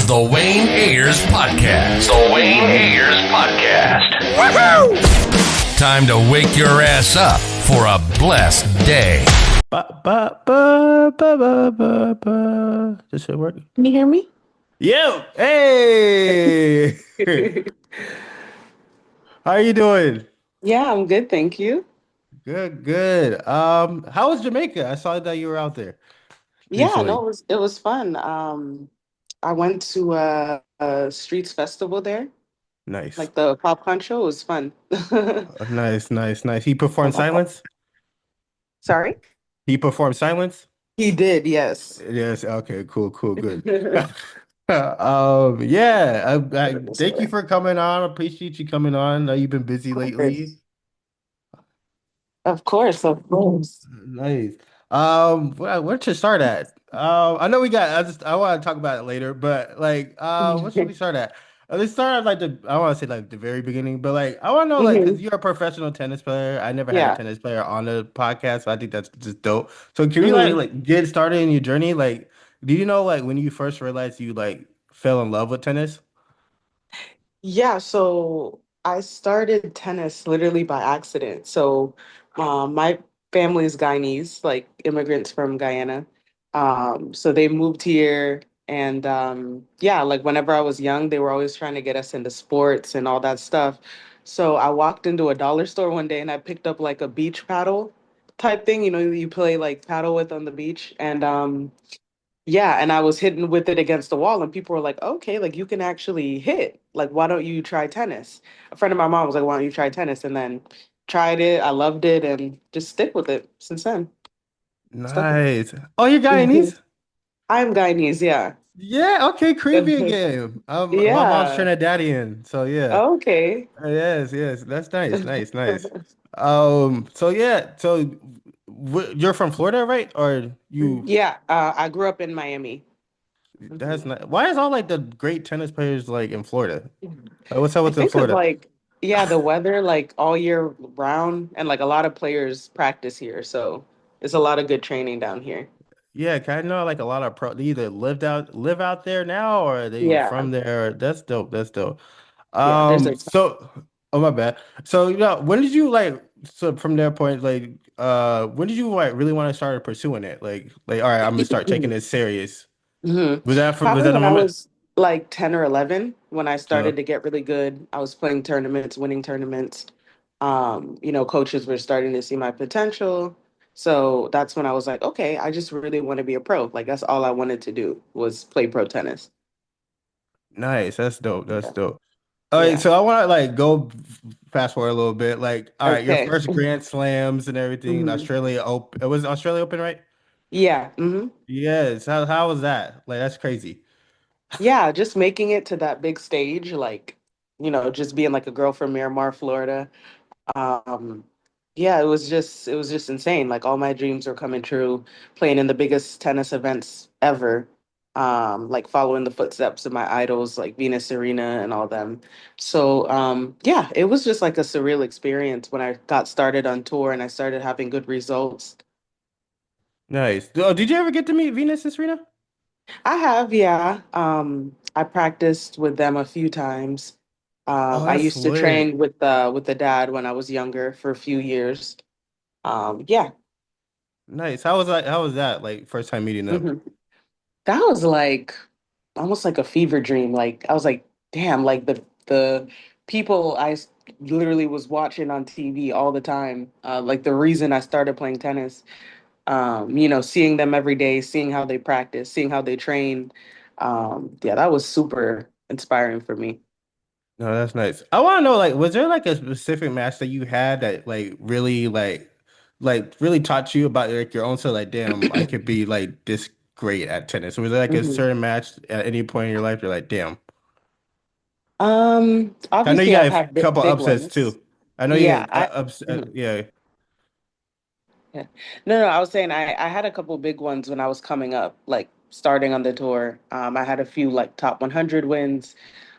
The Wayne Ayers Podcast. The Wayne Ayers Podcast. Woohoo! Time to wake your ass up for a blessed day. This should work. Can you hear me? Yo, hey. How are you doing? Yeah, I'm good, thank you. Good. How was Jamaica? I saw that you were out there Yeah, recently. no, it was fun. I went to a streets festival there, Nice. like the popcorn show. It was fun. Nice. He performed silence? Sorry? He performed silence? He did, yes. Yes. Okay, cool, good. Yeah, I thank you for coming on. Appreciate you coming on. I know you've been busy lately. Of course. Nice. Where to start at? I know we got. I want to talk about it later, but like, what should we start at? Let's start at like I want to say like the very beginning, but like, I want to know like, because Mhm. you're a professional tennis player. I never had a Yeah. tennis player on the podcast, so I think that's just dope. So can we Mhm. like get started in your journey? Like, do you know like when you first realized you like fell in love with tennis? Yeah, so I started tennis literally by accident. So my family is Guyanese, like immigrants from Guyana. So they moved here and yeah, like whenever I was young, they were always trying to get us into sports and all that stuff. So I walked into a dollar store one day and I picked up like a beach paddle type thing, you play like paddle with on the beach. And yeah, and I was hitting with it against the wall, and people were like, okay, like you can actually hit. Like, why don't you try tennis? A friend of my mom was like, why don't you try tennis? And then tried it. I loved it and just stick with it since then. Stuck with Nice. Oh, you're it. Guyanese? I'm Guyanese, yeah. Yeah. Okay. Caribbean game. My mom's Yeah. Trinidadian, so yeah. Okay. Yes. That's nice. So yeah, so you're from Florida, right? Or you? Yeah, I grew up in Miami. That's Mhm. not. Why is all like the great tennis players like in Florida? Like, what's up I with in think of Florida? like, yeah, the weather like all year round, and like a lot of players practice here, so it's a lot of good training down here. Yeah, 'cause I know like a lot of they either live out there now or they Yeah, from there. That's dope. That's dope. yeah, there's a So oh my bad. So when did you like so from that point like when did you like really want to start pursuing it? Like all right, I'm gonna start taking this serious. hmm Was Probably that a when I moment? was like 10 or 11, when I Uh, started to get really good. I was playing tournaments, winning tournaments. Coaches were starting to see my potential. So that's when I was like, okay, I just really want to be a pro. Like that's all I wanted to do was play pro tennis. nice. That's dope. That's Yeah. dope. All right, Yeah. so I want to like go fast forward a little bit. Like, all right, your Okay. first Grand Slams and everything, hmm Australia Open. It was Australia Open, right? Yeah. Yes. How was that? Like, that's crazy. Yeah. Just making it to that big stage, like, just being like a girl from Miramar, Florida. Um, yeah, it was just insane. Like all my dreams were coming true, playing in the biggest tennis events ever. Like following the footsteps of my idols like Venus Serena and all them. So yeah, it was just like a surreal experience when I got started on tour and I started having good results. Nice. Oh, did you ever get to meet Venus and Serena? I have, yeah. I practiced with them a few times. Oh, I that's used to lit. train with the dad when I was younger for a few years. Yeah. Nice. How was that? How was that? Like first time meeting them? Mhm. That was like almost like a fever dream. Like I was like, damn, like the people literally was watching on TV all the time. Like the reason I started playing tennis. Seeing them every day, seeing how they practice, seeing how they train. Yeah, that was super inspiring for me. No, that's nice. I want to know, like, was there like a specific match that you had that like really taught you about like your own self? Like, damn, I could be like this great at tennis. Was there like a Mhm. certain match at any point in your life you're like, damn? I know you Obviously got I've a had couple big upsets ones. too. I know you Yeah, I mhm. yeah. Yeah. No, I was saying I had a couple big ones when I was coming up, like starting on the tour. I had a few like top 100 wins.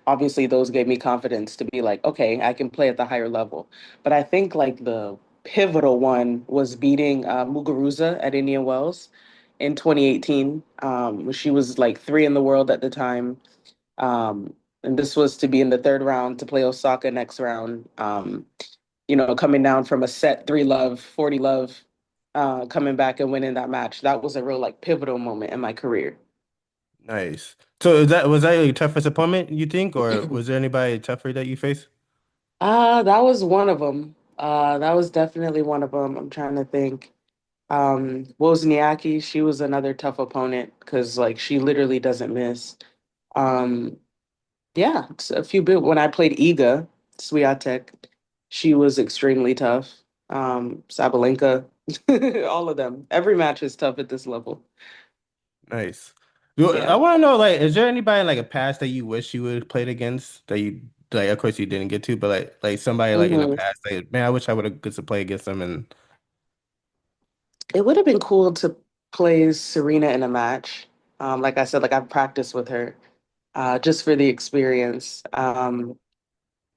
Obviously, those gave me confidence to be like, okay, I can play at the higher level. But I think like the pivotal one was beating Muguruza at Indian Wells in 2018. She was like three in the world at the time. Um, and this was to be in the third round to play Osaka next round. Coming down from a set 3-love, 40-love, coming back and winning that match. That was a real like pivotal moment in my career. Nice. So was that your toughest opponent, you think, or was there anybody tougher that you faced? That was one of them. That was definitely one of them. I'm trying to think. Wozniacki, she was another tough opponent because like she literally doesn't miss. Um, yeah, it's a few bit when I played Iga Swiatek, she was extremely tough. Sabalenka, all of them. Every match is tough at this level. Nice. I Yeah. want to know, like, is there anybody in, like a past that you wish you would have played against that you like? Of course, you didn't get to, but like somebody like in the hmm past, like, man, I wish I would have get to play against them. And It would have been cool to play Serena in a match. Like I said, like I've practiced with her, just for the experience.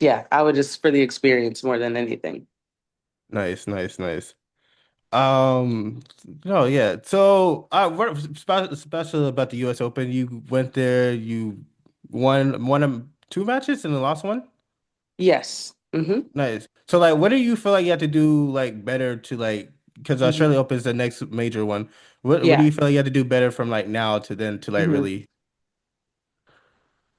Yeah, I would just for the experience more than anything. nice, nice, nice. Um, no, yeah. So, what special about the U.S. Open? You went there, you won two matches and the last one. Yes. Nice. So, like, what do you feel like you have to do like better to like because hmm Australia Open is the next major one. What do Yeah. you feel like you have to do better from like now to then to like hmm really?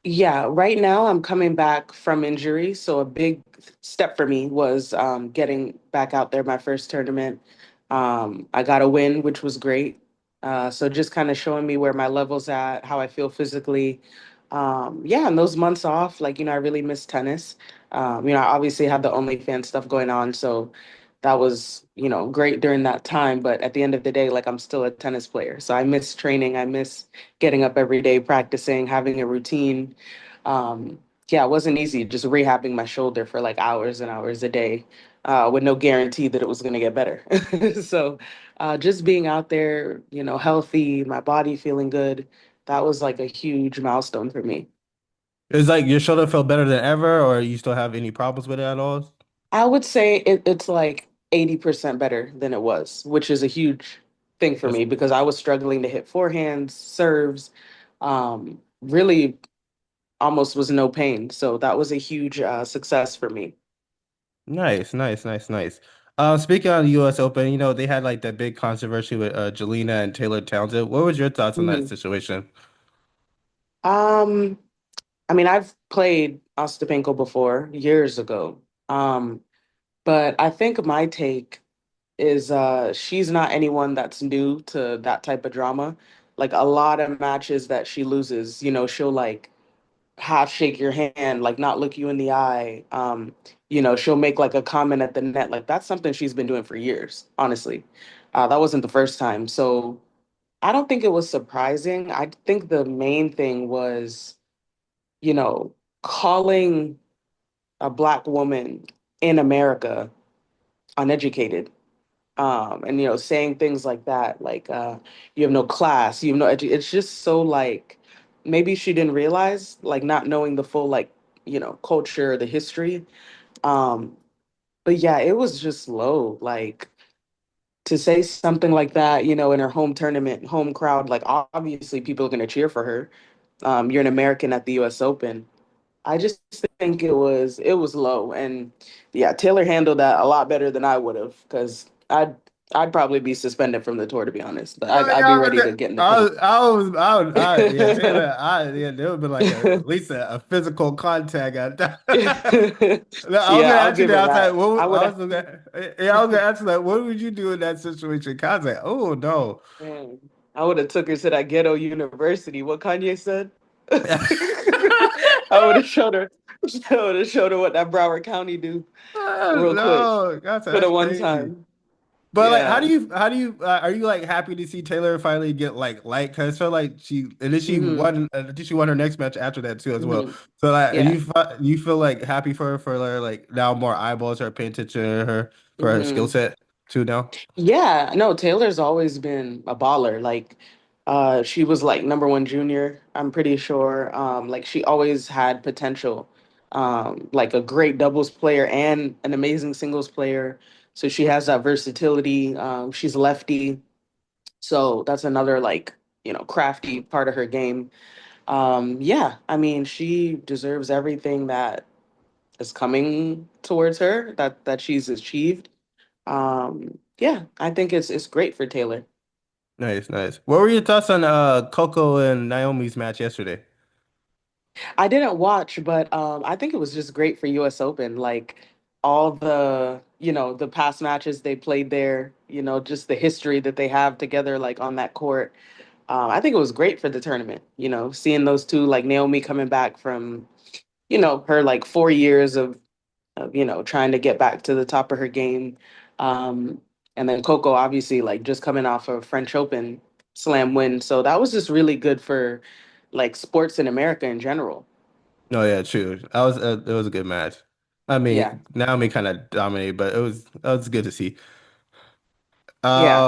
Yeah, right now I'm coming back from injury, so a big step for me was getting back out there my first tournament. I got a win, which was great. So just kind of showing me where my level's at, how I feel physically. Yeah, and those months off, like, I really miss tennis. I obviously had the OnlyFans stuff going on, so that was, great during that time. But at the end of the day, like, I'm still a tennis player. So I miss training. I miss getting up every day, practicing, having a routine. Um, yeah, it wasn't easy just rehabbing my shoulder for like hours and hours a day, with no guarantee that it was going to get better. So, just being out there, healthy, my body feeling good, that was like a huge milestone for me. Is like your shoulder feel better than ever, or you still have any problems with it at all? I would say it's like 80% better than it was, which is a huge thing for That's me because I was struggling to hit forehands, serves, really almost was no pain. So that was a huge success for me. nice, nice, nice, nice. Speaking on the U.S. Open, they had like that big controversy with Jelena and Taylor Townsend. What was your thoughts on that Mhm. situation? Um, I mean, I've played Ostapenko before years ago. Um, but I think my take is she's not anyone that's new to that type of drama. Like a lot of matches that she loses, she'll like half shake your hand, like not look you in the eye. She'll make like a comment at the net. Like that's something she's been doing for years, honestly. That wasn't the first time. So I don't think it was surprising. I think the main thing was, you know, calling a black woman in America uneducated. And saying things like that, like you have no class, you have no it's just so like maybe she didn't realize, like not knowing the full like, culture, the history. Um, but yeah, it was just low. Like to say something like that, in her home tournament, home crowd, like obviously people are gonna cheer for her. You're an American at the US Open. I just think it was low, and yeah, Taylor handled that a lot better than I would have because I'd probably be suspended from the tour to be honest. But Oh, I'd yeah, be ready to get in the I paint. was, I was, I was, yeah, Taylor, yeah, there would be like at least a physical contact at that. No, I was Yeah, gonna I'll ask you give that. her I was like, that. I would have. yeah, I was gonna ask you like, what would you do in that situation? 'Cause I was like, oh no. Man, I would have took her to that ghetto university. What Kanye said. I would have showed her. I would have showed her what that Broward County do Oh, real quick no, for the that's one crazy. time. But like, Yeah. how do you, are you like happy to see Taylor finally get like, cause I feel like and then she hmm won, she won her next match after that too as well. hmm So like, Yeah. you feel like happy for her for her, like now more eyeballs are paying attention to her for her skill hmm set too now. Yeah, no, Taylor's always been a baller. Like, she was like number one junior, I'm pretty sure. Like she always had potential. Like a great doubles player and an amazing singles player. So she has that versatility. She's lefty. So that's another like, crafty part of her game. Yeah, I mean, she deserves everything that is coming towards her that she's achieved. Yeah, I think it's great for Taylor. Nice, nice. What were your thoughts on Coco and Naomi's match yesterday? I didn't watch, but I think it was just great for US Open. Like all the, the past matches they played there, just the history that they have together, like on that court. I think it was great for the tournament, seeing those two, like Naomi coming back from, her like 4 years of, trying to get back to the top of her game. Um, and then Coco obviously like just coming off of French Open slam win. So that was just really good for like sports in America in general. No, yeah, true. It was a good match. I Yeah. mean, Naomi kind of dominated, but it was good to see. Yeah.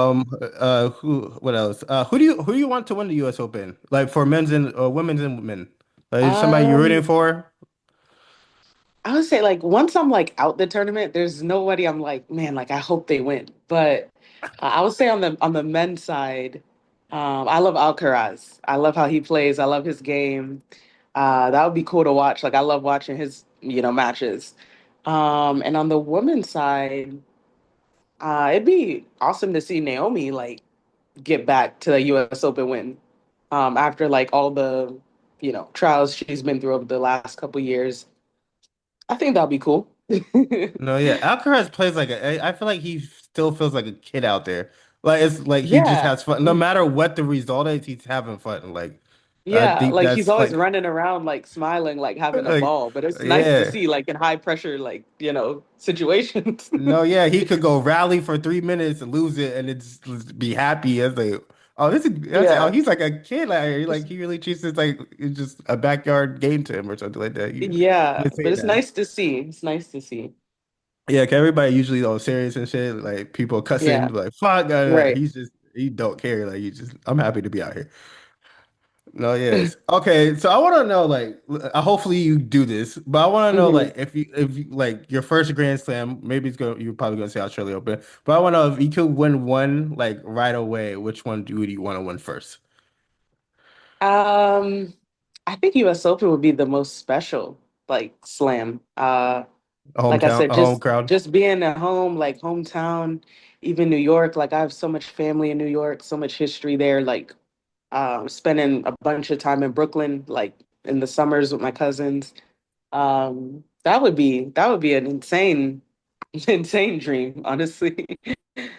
What else? Who do you want to win the U.S. Open? Like for men's and women's and men? Like somebody you're rooting Um, for? I would say like once I'm like out the tournament, there's nobody I'm like, man, like I hope they win. But I would say on the men's side, I love Alcaraz. I love how he plays. I love his game. That would be cool to watch. Like I love watching his, matches. And on the women's side, it'd be awesome to see Naomi like get back to the US Open win. After like all the, trials she's been through over the last couple years. I think that'll be cool. No, yeah. Alcaraz plays like I feel like he still feels like a kid out there. Like it's like he just Yeah. has fun. No matter what the result is, he's having fun. Like I Yeah. think Like he's that's always like running around, like smiling, like having a like ball. But it's nice to yeah. see, like in high pressure, like, situations. No, yeah, he could go rally for 3 minutes and lose it and it's just be happy. It's like, oh, Yeah. he's like a kid out here. Like he really treats it like it's just a backyard game to him or something like that. You Yeah. would But say it's that. nice to see. It's nice to see. Yeah, 'cause everybody usually all serious and shit. Like people cussing, Yeah. like fuck. Right. He don't care. Like I'm happy to be out here. No, yes. Okay, so I want to know, like, hopefully you do this, but I want to know, hmm like, if you, like, your first Grand Slam, maybe you're probably gonna say Australia Open, but I want to know if you could win one, like, right away, which one would you want to win first? Um, I think US Open would be the most special, like slam. Like I said, A home just crowd? just being at home, like hometown, even New York. Like I have so much family in New York, so much history there. Like spending a bunch of time in Brooklyn, like in the summers with my cousins. That would be an insane, insane dream, honestly.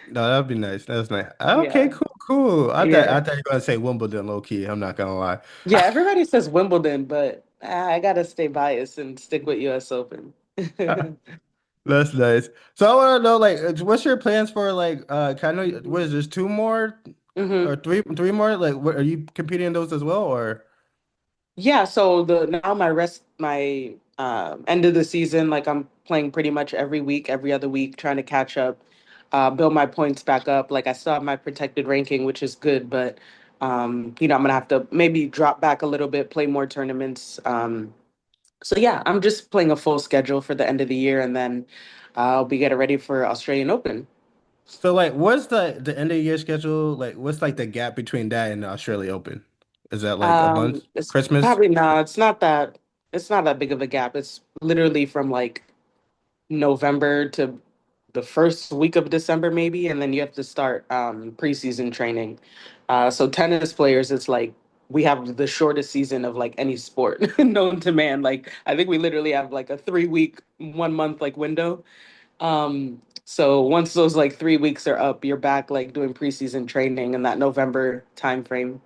No, that'd be nice. That's nice. Okay, Yeah, cool, cool. I yeah, thought you were gonna say Wimbledon, low key. I'm not gonna lie. yeah. Everybody says Wimbledon, but I gotta stay biased and stick with U.S. Open. That's nice. So I want to know, like, what's your plans for, like, kind of, what is this, two more or hmm three more? Like, what are you competing in those as well, or? Yeah, so the now my end of the season, like I'm playing pretty much every week, every other week, trying to catch up, build my points back up. Like I still have my protected ranking, which is good, but I'm gonna have to maybe drop back a little bit, play more tournaments. So yeah, I'm just playing a full schedule for the end of the year, and then I'll be getting ready for Australian Open. So like what's the end of year schedule? Like what's like the gap between that and the Australia Open? Is that like a month? It's Christmas? probably not. It's not that big of a gap. It's literally from like November to the first week of December, maybe, and then you have to start preseason training. So tennis players, it's like we have the shortest season of like any sport known to man. Like I think we literally have like a 3 week, 1 month like window. So once those like 3 weeks are up, you're back like doing preseason training in that November timeframe.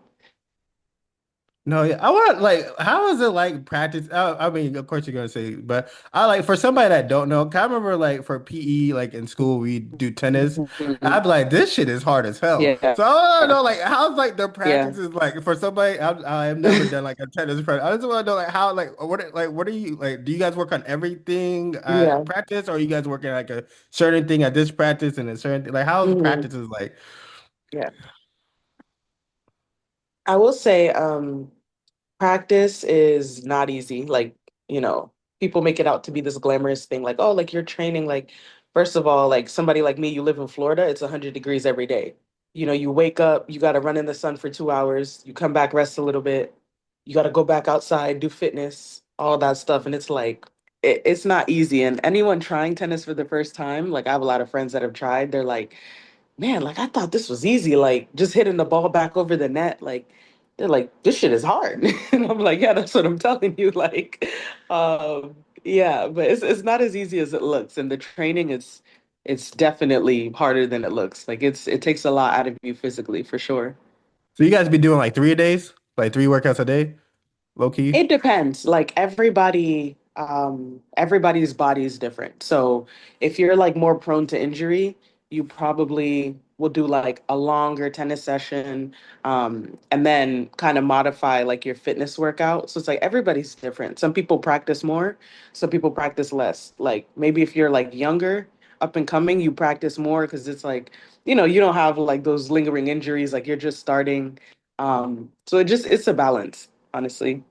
No, yeah. I want like how is it like practice? I mean, of course you're gonna say, but I like for somebody that don't know, 'cause I remember like for PE, like in school we do tennis. I'd Mhm. be like, this shit is hard as hell. Yeah, So I want to know like how's like the yeah, practices like for somebody I have never done like a tennis practice. I just want to know like how what are you like? Do you guys work on everything at yeah. practice, or are you guys working like a certain thing at this practice and a certain thing? Like how's hmm practices like? Yeah. I will say, practice is not easy. Like, you know, people make it out to be this glamorous thing, like, oh, like you're training. Like, first of all, like somebody like me, you live in Florida, it's 100 degrees every day. You wake up, you got to run in the sun for 2 hours, you come back, rest a little bit. you got to go back outside, do fitness, all that stuff. And it's like, it's not easy. And anyone trying tennis for the first time, like I have a lot of friends that have tried, they're like, man, like I thought this was easy, like just hitting the ball back over the net. Like they're like, this shit is hard. And I'm like, yeah, that's what I'm telling you. Like, yeah, but it's not as easy as it looks. And the training is it's definitely harder than it looks. Like it takes a lot out of you physically for sure. So you guys be doing like 3 a days, like 3 workouts a day, low key. It depends. Like everybody's body is different. So if you're like more prone to injury, you probably will do like a longer tennis session, and then kind of modify like your fitness workout. So it's like everybody's different. Some people practice more, some people practice less. Like maybe if you're like younger, up and coming, you practice more because it's like, you don't have like those lingering injuries, like you're just starting. So it's a balance, honestly.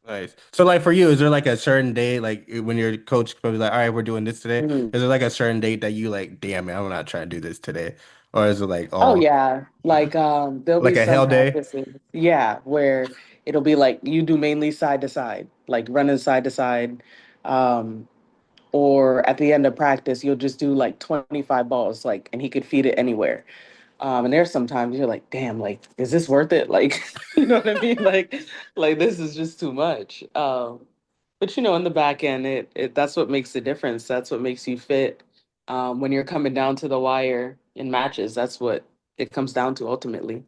Nice. So like for you, is there like a certain day, like when your coach comes like, all right, we're doing this today? Mhm. Is there like a certain date that you like, damn it, I'm not trying to do this today? Or is it like Oh all yeah, like there'll like be a some hell day? practices, yeah, where it'll be like you do mainly side to side, like running side to side, um, or at the end of practice you'll just do like 25 balls, like, and he could feed it anywhere. And there's sometimes you're like, damn, like, is this worth it? Like, you know what I mean? Like this is just too much. But in the back end, it that's what makes the difference. That's what makes you fit. When you're coming down to the wire in matches, that's what it comes down to ultimately.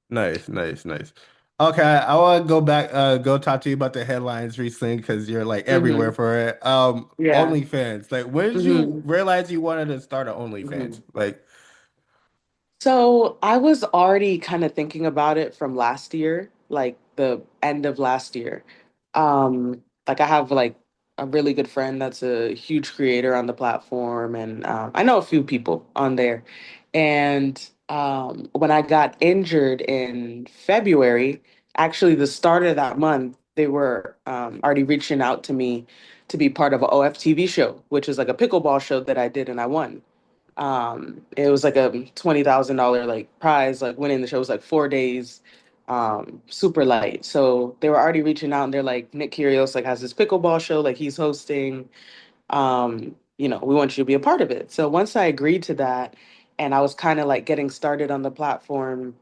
Nice, nice, nice. Okay, I want to go back, go talk to you about the headlines recently because you're like everywhere Hmm. for it. Yeah. OnlyFans. Like, when did you Hmm. realize you wanted to start an Hmm. OnlyFans? Like, So I was already kind of thinking about it from last year, like the end of last year. Like I have like a really good friend that's a huge creator on the platform, and I know a few people on there. And when I got injured in February, actually the start of that month, they were already reaching out to me to be part of a OFTV show, which is like a pickleball show that I did and I won. It was like a $20,000 like prize, like winning the show was like 4 days, super light. So they were already reaching out and they're like, Nick Kyrgios like has this pickleball show, like he's hosting. We want you to be a part of it. So once I agreed to that and I was kind of like getting started on the platform,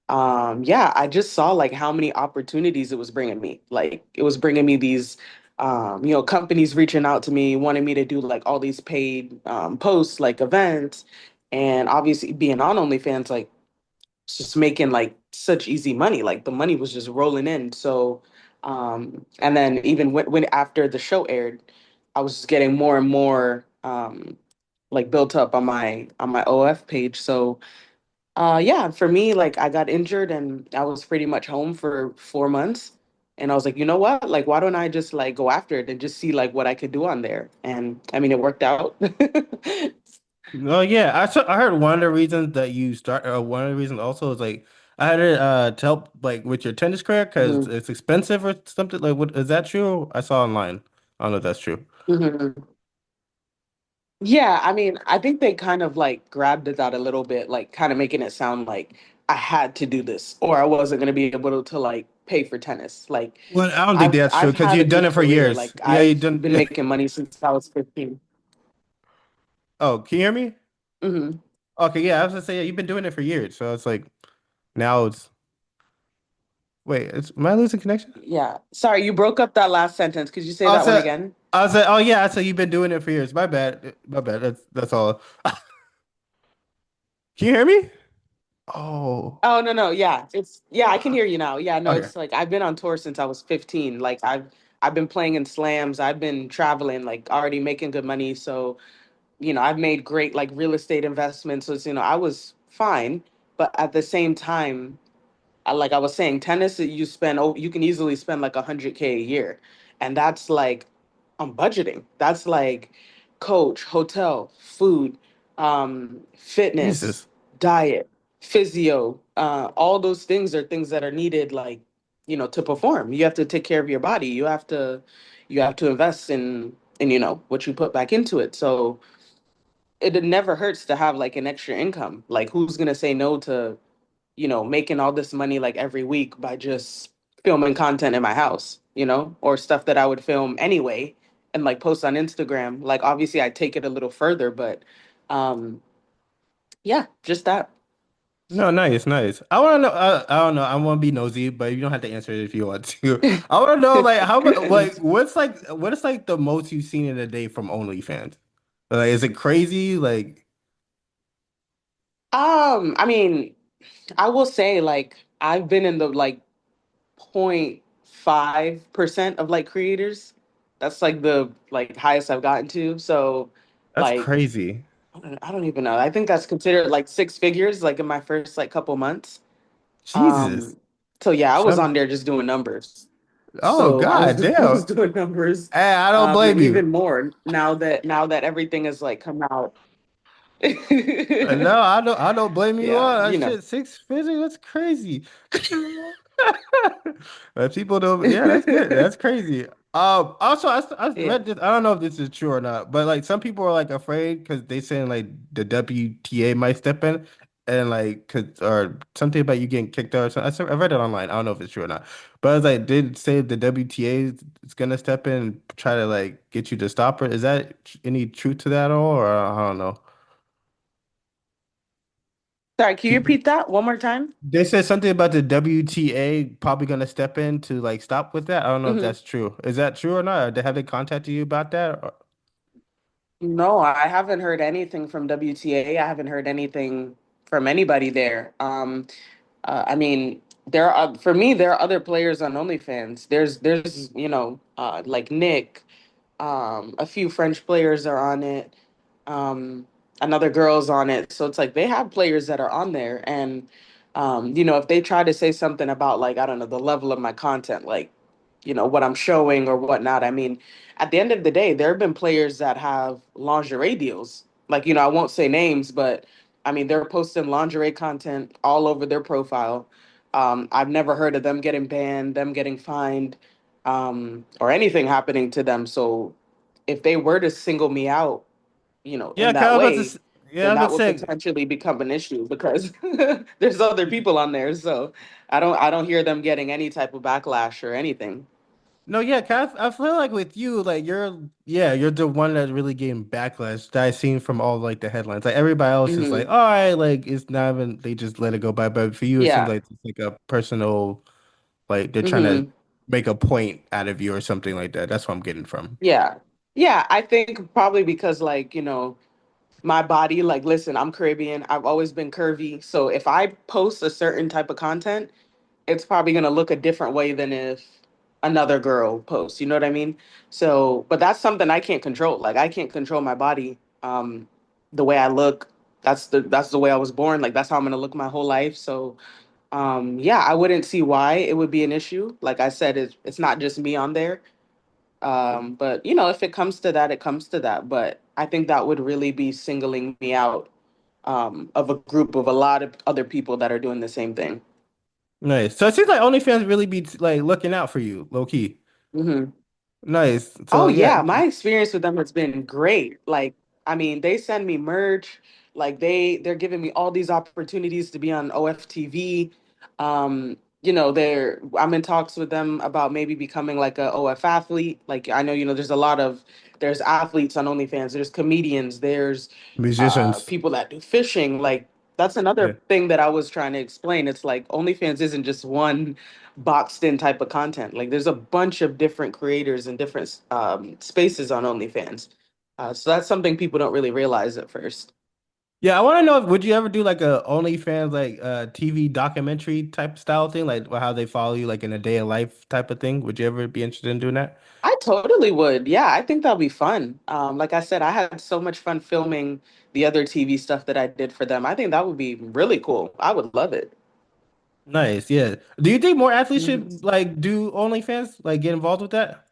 yeah, I just saw like how many opportunities it was bringing me. Like it was bringing me these companies reaching out to me wanting me to do like all these paid posts, like events, and obviously being on OnlyFans, like it's just making like such easy money. Like the money was just rolling in. So and then even when after the show aired, I was just getting more and more like built up on my OF page. So yeah, for me, like I got injured and I was pretty much home for 4 months. And I was like, you know what? Like, why don't I just like go after it and just see like what I could do on there? And I mean, it worked out. oh yeah, I heard one of the reasons that you start, one of the reasons also is like I had it to help like with your tennis career because Hmm. it's expensive or something. Like, what is that true? I saw online. I don't know if that's true. Hmm. Yeah, I mean, I think they kind of like grabbed it out a little bit, like kind of making it sound like I had to do this or I wasn't going to be able to like pay for tennis. Like Well, I don't think I've that's true I've because had a you've done good it for career. years. Like Yeah, you I've done. been making money since I was 15. Oh, can you hear me? Hmm. Okay, yeah, I was gonna say yeah, you've been doing it for years, so it's like now it's wait, am I losing connection? Yeah. Sorry, you broke up that last sentence. Could you say I that one said again? I said oh yeah, I said you've been doing it for years. My bad, my bad. That's all. Can you hear me? Oh, Oh no, no, yeah. Yeah, I can hear you now. Yeah, no, okay. it's like I've been on tour since I was 15. Like I've been playing in slams, I've been traveling, like already making good money. So, I've made great like real estate investments. So I was fine. But at the same time, like I was saying, tennis you can easily spend like 100K a year, and that's like I'm budgeting. That's like coach, hotel, food, fitness, Jesus. diet, physio. All those things are things that are needed, like to perform. You have to take care of your body. You have to invest in what you put back into it. So it never hurts to have like an extra income. Like who's gonna say no to making all this money like every week by just filming content in my house, or stuff that I would film anyway and like post on Instagram. Like obviously I take it a little further, but um yeah, just that. No, nice, nice. I want to know. I don't know. I want to be nosy, but you don't have to answer it if you want to. I want to know, like, how much, like, what is like the most you've seen in a day from OnlyFans? Like, is it crazy? Like, I mean, I will say like I've been in the like 0.5% of like creators. That's like the like highest I've gotten to. So that's like crazy. I don't even know. I think that's considered like six figures like in my first like couple months. Jesus. Um so yeah, I was Some. on there just doing numbers. Oh So I was God, doing, I was damn. doing numbers, Hey, I don't blame and you. even more now that everything has like come out. No, I don't blame you Yeah, on that shit. Six figures, that's crazy. But people don't. Yeah, that's good. That's crazy. Also, I yeah. read this. I don't know if this is true or not, but like some people are like afraid because they saying like the WTA might step in and like cause or something about you getting kicked out or something. I read it online. I don't know if it's true or not, but I was like, did say the WTA is gonna step in and try to like get you to stop her? Is that any truth to that at all, or I don't know? Sorry, can you repeat that one more time? They said something about the WTA probably gonna step in to like stop with that. I don't know if Hmm. that's true. Is that true or not? Or have they contacted you about that? No, I haven't heard anything from WTA. I haven't heard anything from anybody there. I mean, there are for me, there are other players on OnlyFans. There's like Nick, a few French players are on it, um, another girl's on it. So it's like they have players that are on there, and if they try to say something about like I don't know the level of my content, like what I'm showing or whatnot. I mean, at the end of the day, there have been players that have lingerie deals. Like I won't say names, but I mean they're posting lingerie content all over their profile. I've never heard of them getting banned, them getting fined, or anything happening to them. So if they were to single me out, Yeah, in kind that of about way, to. Yeah, I then was about that to would say. potentially become an issue because there's other people on there. So I don't hear them getting any type of backlash or anything. No, yeah, I feel like with you, like you're the one that's really getting backlash that I seen from all like the headlines. Like everybody else is like, Hmm. all right, like it's not even they just let it go by. But for you, it seems Yeah. like it's like a personal, like they're trying to Hmm. make a point out of you or something like that. That's what I'm getting from. Yeah. Yeah. I think probably because like, my body, like, listen, I'm Caribbean. I've always been curvy. So if I post a certain type of content, it's probably going to look a different way than if another girl posts. You know what I mean? So, but that's something I can't control. Like, I can't control my body, the way I look. That's the way I was born. Like, that's how I'm going to look my whole life. So, yeah, I wouldn't see why it would be an issue. Like I said, it's not just me on there. But if it comes to that, it comes to that. But I think that would really be singling me out, of a group of a lot of other people that are doing the same thing. Nice. So it seems like OnlyFans really be like looking out for you, low key. Hmm. Nice. Oh So yeah, yeah, my experience with them has been great. Like, I mean, they send me merch, like they're giving me all these opportunities to be on OFTV. I'm in talks with them about maybe becoming like a OF athlete. Like I know, there's athletes on OnlyFans, there's comedians, there's musicians. people that do fishing. Like that's Yeah. another thing that I was trying to explain. It's like OnlyFans isn't just one boxed in type of content. Like there's a bunch of different creators and different spaces on OnlyFans. So that's something people don't really realize at first. Yeah, I want to know would you ever do like a OnlyFans like TV documentary type style thing, like how they follow you like in a day of life type of thing? Would you ever be interested in doing that? I totally would. Yeah, I think that'll be fun. Like I said, I had so much fun filming the other TV stuff that I did for them. I think that would be really cool. I would love it. Nice. Yeah. Do you think more athletes Mhm. should like do OnlyFans, like get involved with that?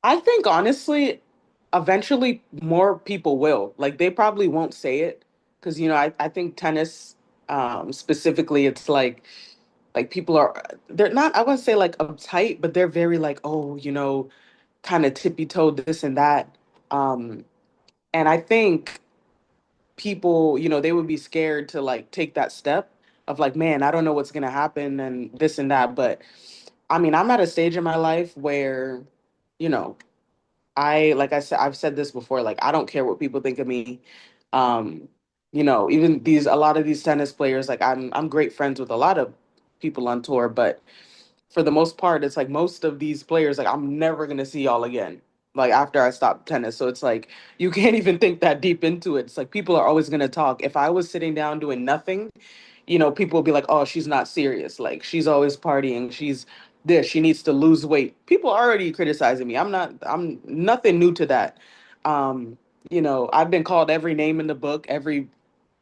I think honestly, eventually more people will. Like they probably won't say it because I think tennis, specifically, it's like people are they're not, I wouldn't say like uptight, but they're very like, oh, kind of tippy toed this and that. Um, and I think people, they would be scared to like take that step. of like, man, I don't know what's gonna happen and this and that. But I mean, I'm at a stage in my life where, you know, like I said, I've said this before, like I don't care what people think of me. Um, even a lot of these tennis players, like I'm great friends with a lot of people on tour, but for the most part, it's like most of these players, like I'm never gonna see y'all again. Like after I stop tennis. So it's like you can't even think that deep into it. It's like people are always gonna talk. If I was sitting down doing nothing, people will be like, oh, she's not serious. Like she's always partying. She's this, she needs to lose weight. People are already criticizing me. I'm nothing new to that. Um, I've been called every name in the book, every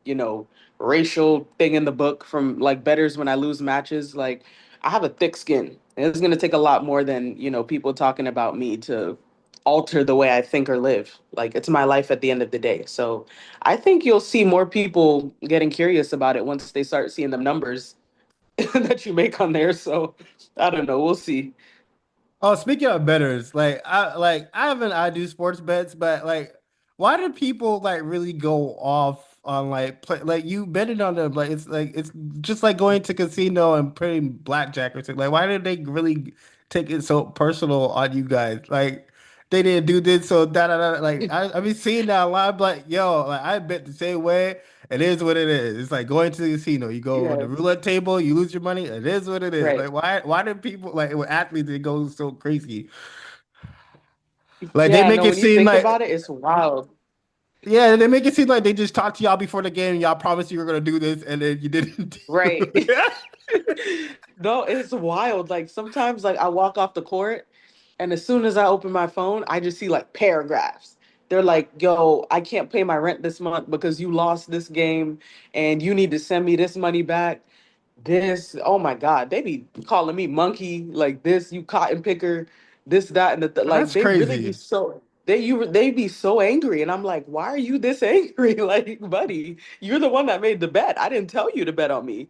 you know, racial thing in the book from like bettors when I lose matches. Like I have a thick skin. And it's gonna take a lot more than, people talking about me to alter the way I think or live. Like it's my life at the end of the day. So I think you'll see more people getting curious about it once they start seeing the numbers that you make on there. So I don't know. We'll see. Oh, speaking of betters, I haven't I do sports bets, but like why do people like really go off on like play like you betting on them like it's just like going to casino and playing blackjack or something. Like why did they really take it so personal on you guys? Like they didn't do this so da da da like I been seeing that a lot, but like yo, like I bet the same way. It is what it is. It's like going to the casino. You go on Yeah. the roulette table, you lose your money. It is what it is. Right. Like why do people like with athletes they go so crazy? Like they Yeah. make No, it when you seem think like about it, it's wild. yeah, they make it seem like they just talked to y'all before the game. Y'all promised you were gonna do this, and then you didn't do Right. it. No, it's wild. Like sometimes like I walk off the court and as soon as I open my phone, I just see like paragraphs. They're like, yo, I can't pay my rent this month because you lost this game and you need to send me this money back. This, oh my God, they be calling me monkey, like this, you cotton picker, this, that, and like That's they really be crazy. so they be so angry. And I'm like, why are you this angry? Like, buddy, you're the one that made the bet. I didn't tell you to bet on me.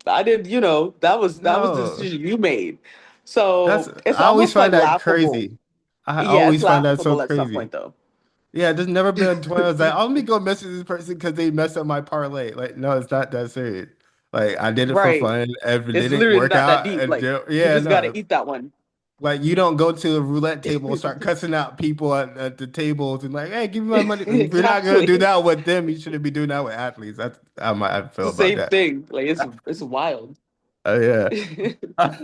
I didn't, that was the No, decision you made. that's So it's I always almost like find that laughable. crazy. I Yeah, it's always find that so laughable at some crazy. point though. Yeah, there's never been a point I was like, oh, let me go message this person because they messed up my parlay. Like, no, it's not that serious. Like, I did it for Right. fun. If it It's didn't literally work not that out, deep. and Like you yeah, just gotta no. eat that one. Like, you don't go to a roulette table and start cussing out people at the tables and like, hey, give me my money. If you're not gonna do Exactly. that with them, you shouldn't be doing that with athletes. That's how I feel The about same that. thing. Like it's wild. Yeah.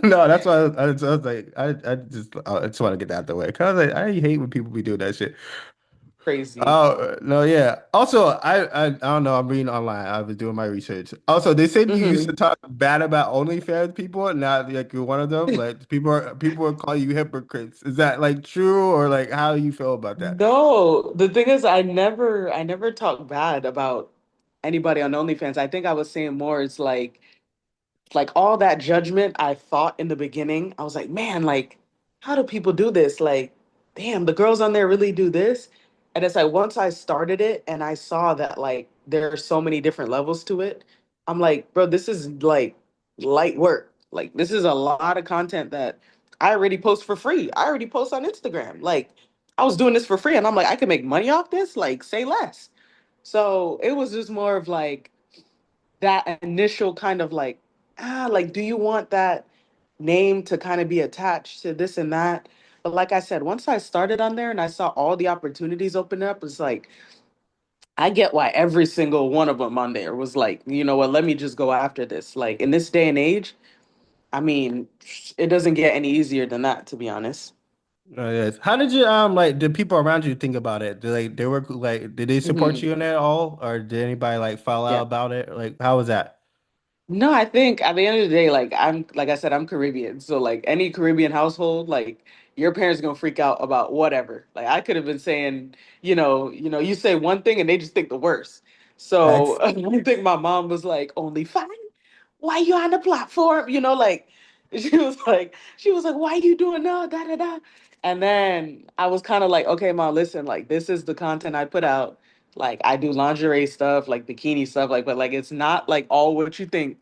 No, that's why I was like, I just want to get that out the way. Cause I hate when people be doing that shit. Crazy. Oh no, yeah. Also, I don't know. I'm reading online. I was doing my research. Also, they said you used to Mhm. talk bad about OnlyFans people, and now like you're one of them. Like people are calling you hypocrites. Is that like true or like how do you feel about that? No, the thing is, I never talk bad about anybody on OnlyFans. I think I was saying more. It's like all that judgment I thought in the beginning, I was like, man, like, how do people do this? Like, damn, the girls on there really do this. And it's like once I started it and I saw that like there are so many different levels to it, I'm like, bro, this is like light work. Like, this is a lot of content that I already post for free. I already post on Instagram. Like, I was doing this for free and I'm like, I can make money off this? Like, say less. So it was just more of like, that initial kind of like, do you want that name to kind of be attached to this and that? But like I said, once I started on there and I saw all the opportunities open up, it's like, I get why every single one of them on there was like, you know what, let me just go after this. Like in this day and age, I mean, it doesn't get any easier than that, to be honest. Oh, yes. How did you like did people around you think about it? Did they support Mhm. you in it at all, or did anybody like fall out Yeah. about it? Like how was that? No, I think at the end of the day, like I said, I'm Caribbean. So like any Caribbean household, like your parents gonna freak out about whatever. Like I could have been saying, you say one thing and they just think the worst. So Facts. I think my mom was like, only fine. Why you on the platform? Like she was like, why you doing that? Da da da. And then I was kind of like, okay, mom, listen, like this is the content I put out. Like I do lingerie stuff, like bikini stuff, like, but like it's not like all what you think.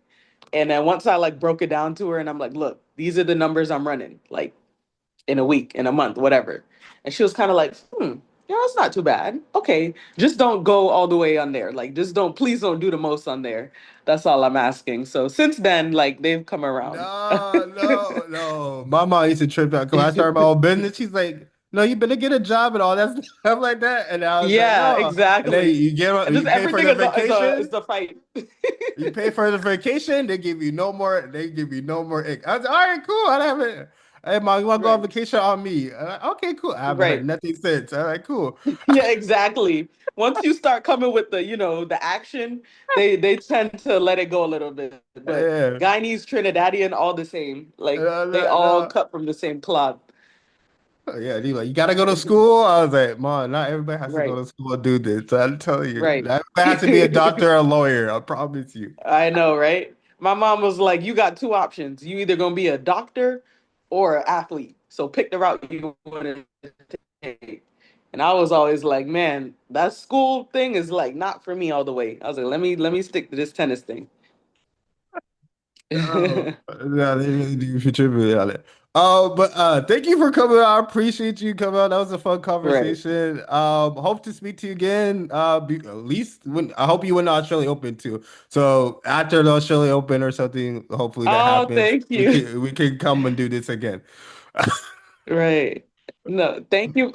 And then once I like broke it down to her and I'm like, look, these are the numbers I'm running, like in a week, in a month, whatever. And she was kind of like, hmm. Yeah, it's not too bad. Okay, just don't go all the way on there. Like, please don't do the most on there. That's all I'm asking. So since then, like, they've come around. No, no, no. My mom used to trip out because I started my own business. She's like, "No, you better get a job and all that stuff like that." And I was like, Yeah, "No." And then exactly. you get And just you pay for everything the is vacation. a fight. You pay for the vacation. They give you no more. They give you no more. I was like, all right, cool. I haven't. Hey, mom, you want to go on Right, vacation on me? Okay, cool. I haven't heard right. nothing since. All right, cool. Yeah, exactly. Once you start coming with the action, they tend to let it go a little bit. But Yeah. Guyanese, Trinidadian, all the same. Like No, they no, all no. cut from the same cloth. Yeah, he like, you gotta go to school. I was like, Mom, not everybody has to go Right, to school and do this. So I'm telling you, right. not everybody has to be a doctor or a lawyer. I promise you. I know, right? My mom was like, "You got two options. You either gonna be a doctor or an athlete. So pick the route you want to take." And I was always like, "Man, that school thing is like not for me all the way." I was like, "Let me stick to this tennis thing." Oh, no, they really do contribute on it. Oh, but thank you for coming out. I appreciate you coming out. That was a fun Right. conversation. Hope to speak to you again. At least when I hope you win the Australia Open too. So after the Australia Open or something, hopefully that Oh, happens. thank We you. can we can come and do this again. Right. No, thank you.